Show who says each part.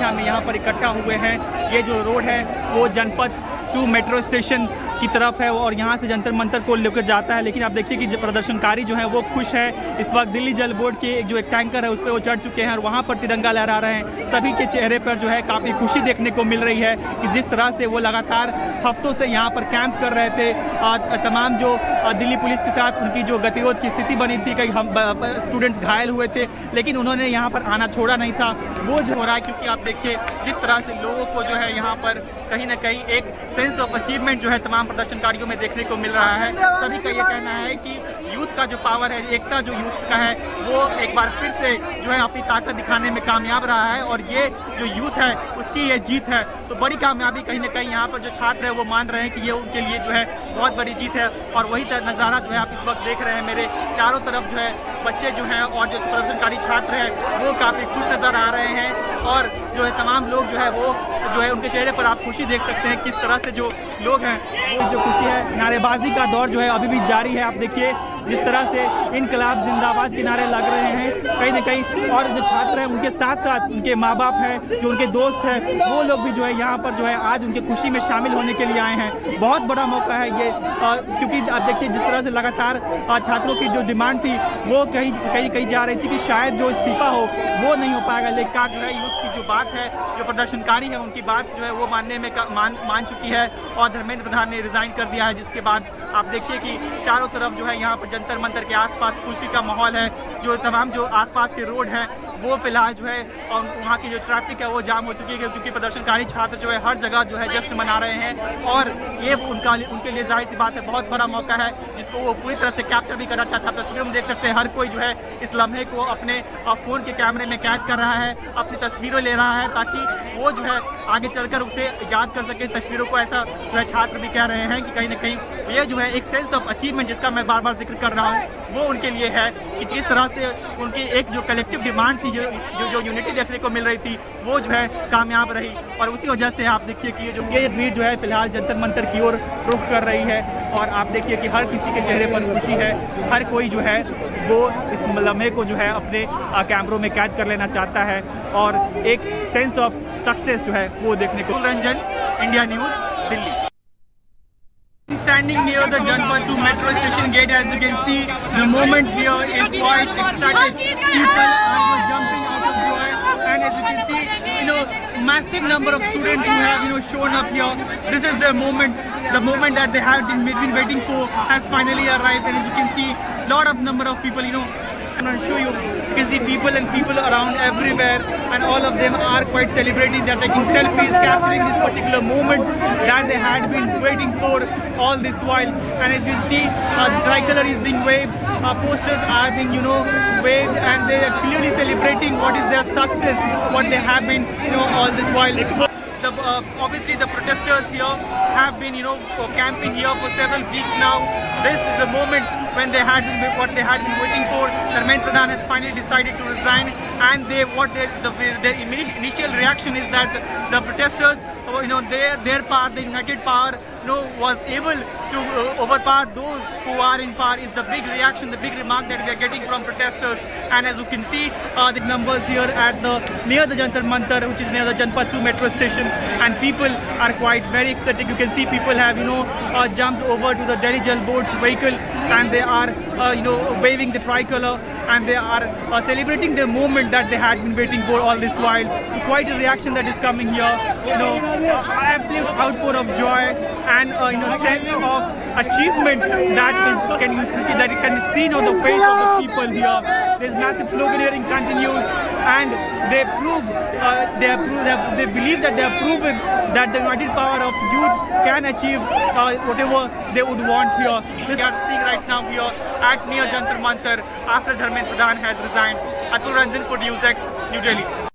Speaker 1: संख्या में यहाँ पर इकट्ठा हुए हैं। ये जो रोड है वो जनपथ 2 मेट्रो स्टेशन की तरफ है और यहाँ से जंतर मंतर को लेकर जाता है। लेकिन आप देखिए कि जो प्रदर्शनकारी जो हैं वो खुश है। इस वक्त दिल्ली जल बोर्ड के एक टैंकर है उस पर वो चढ़ चुके हैं और वहाँ पर तिरंगा लहरा रहे हैं। सभी के चेहरे पर जो है काफ़ी खुशी देखने को मिल रही है कि जिस तरह से वो लगातार हफ्तों से यहाँ पर कैंप कर रहे थे। तमाम जो दिल्ली पुलिस के साथ उनकी जो गतिरोध की स्थिति बनी थी, कई हम स्टूडेंट्स घायल हुए थे, लेकिन उन्होंने यहाँ पर आना छोड़ा नहीं था। वो जो हो रहा है क्योंकि आप देखिए जिस तरह से लोगों को जो है यहाँ पर कहीं ना कहीं एक सेंस ऑफ अचीवमेंट जो है तमाम प्रदर्शनकारियों में देखने को मिल रहा है। सभी का ये कहना है कि यूथ का जो पावर है, एकता जो यूथ का है, वो एक बार फिर से जो है अपनी ताकत दिखाने में कामयाब रहा है और ये जो यूथ है उसकी ये जीत है। तो बड़ी कामयाबी कहीं ना कहीं यहाँ पर जो छात्र है वो मान रहे हैं कि ये उनके लिए जो है बहुत बड़ी जीत है। और वही नज़ारा जो है आप इस वक्त देख रहे हैं, मेरे चारों तरफ जो है बच्चे जो हैं और जो प्रदर्शनकारी छात्र हैं वो काफ़ी खुश नज़र आ रहे हैं और जो है तमाम लोग जो है वो जो है उनके चेहरे पर आप खुशी देख सकते हैं। किस तरह से जो लोग हैं वो जो खुशी है, नारेबाजी का दौर जो है अभी भी जारी है। आप देखिए जिस तरह से इनकलाब जिंदाबाद के नारे लग रहे हैं कहीं ना कहीं, और जो छात्र हैं उनके साथ साथ उनके माँ बाप हैं, जो उनके दोस्त हैं, वो लोग भी जो है यहाँ पर जो है आज उनके खुशी में शामिल होने के लिए आए हैं। बहुत बड़ा मौका है ये, क्योंकि आप देखिए जिस तरह से लगातार छात्रों की जो डिमांड थी वो कहीं जा रही थी कि शायद जो इस्तीफा हो वो नहीं हो पाएगा, लेकिन जो है यूथ की जो बात है, जो प्रदर्शनकारी है उनकी बात जो है वो मानने में मान चुकी है और धर्मेंद्र प्रधान ने रिज़ाइन कर दिया है। जिसके बाद आप देखिए कि चारों तरफ जो है यहाँ पर जंतर मंतर के आसपास खुशी का माहौल है। जो तमाम जो आसपास के रोड हैं वो फिलहाल जो है और वहाँ की जो ट्रैफिक है वो जाम हो चुकी है, क्योंकि प्रदर्शनकारी छात्र जो है हर जगह जो है जश्न मना रहे हैं और ये उनके लिए जाहिर सी बात है बहुत बड़ा मौका है जिसको वो पूरी तरह से कैप्चर भी करना चाहता है। तस्वीरों में देख सकते हैं हर कोई जो है इस लम्हे को अपने फ़ोन के कैमरे में कैद कर रहा है, अपनी तस्वीरें ले रहा है ताकि वो जो है आगे चलकर उसे याद कर सके तस्वीरों को। ऐसा जो है छात्र भी कह रहे हैं कि कहीं ना कहीं ये जो है एक सेंस ऑफ अचीवमेंट जिसका मैं बार बार जिक्र कर रहा हूँ वो उनके लिए है कि जिस तरह से उनकी एक जो कलेक्टिव डिमांड थी, जो यूनिटी देखने को मिल रही थी वो जो है कामयाब रही। और उसी वजह से आप देखिए कि ये भीड़ जो है फिलहाल जंतर मंतर की ओर रुख कर रही है और आप देखिए कि हर किसी के चेहरे पर खुशी है। हर कोई जो है वो इस लम्हे को जो है अपने कैमरों में कैद कर लेना चाहता है और एक सेंस ऑफ सक्सेस जो है वो देखने को। Ranjan, India news, Delhi. Standing near the Janpath 2 metro station gate, as you can see, the moment here is quite ecstatic. People are jumping out of joy, and as you can see, massive number of students who have shown up here. This is the moment that they have been waiting for has finally arrived, and as you can see, lot of number of people. I'm going to show you. You can see people around everywhere, and all of them are quite celebrating. They're taking selfies, capturing this particular moment that they had been waiting for all this while. And as you can see, tricolor is being waved, posters are being waved, and they are clearly celebrating what is their success, what they have been all this while. Obviously the protesters here have been camping here for several weeks now. This is a moment when what they had been waiting for. Dharmendra Pradhan has finally decided to resign, and their initial reaction is that the protesters, their power, the united power, was able to overpower those who are in power. Is the big reaction, the big remark that we are getting from protesters. And as you can see, these numbers here at near the Jantar Mantar, which is near the Janpath 2 metro station, and people are quite very ecstatic. You can see people have jumped over to the Delhi Jal Board's vehicle, and they are waving the tricolor, and they are celebrating the moment that they had been waiting for all this while. Quite a reaction that is coming here, absolute outpour of joy and sense of achievement that can be seen on the face of the people here. This massive sloganeering continues, and they believe that they have proven that the united power of youth can achieve whatever they would want here. This we are seeing right now here at near Jantar Mantar after Dharmendra Pradhan has resigned. Atul Ranjan for NewsX, New Delhi.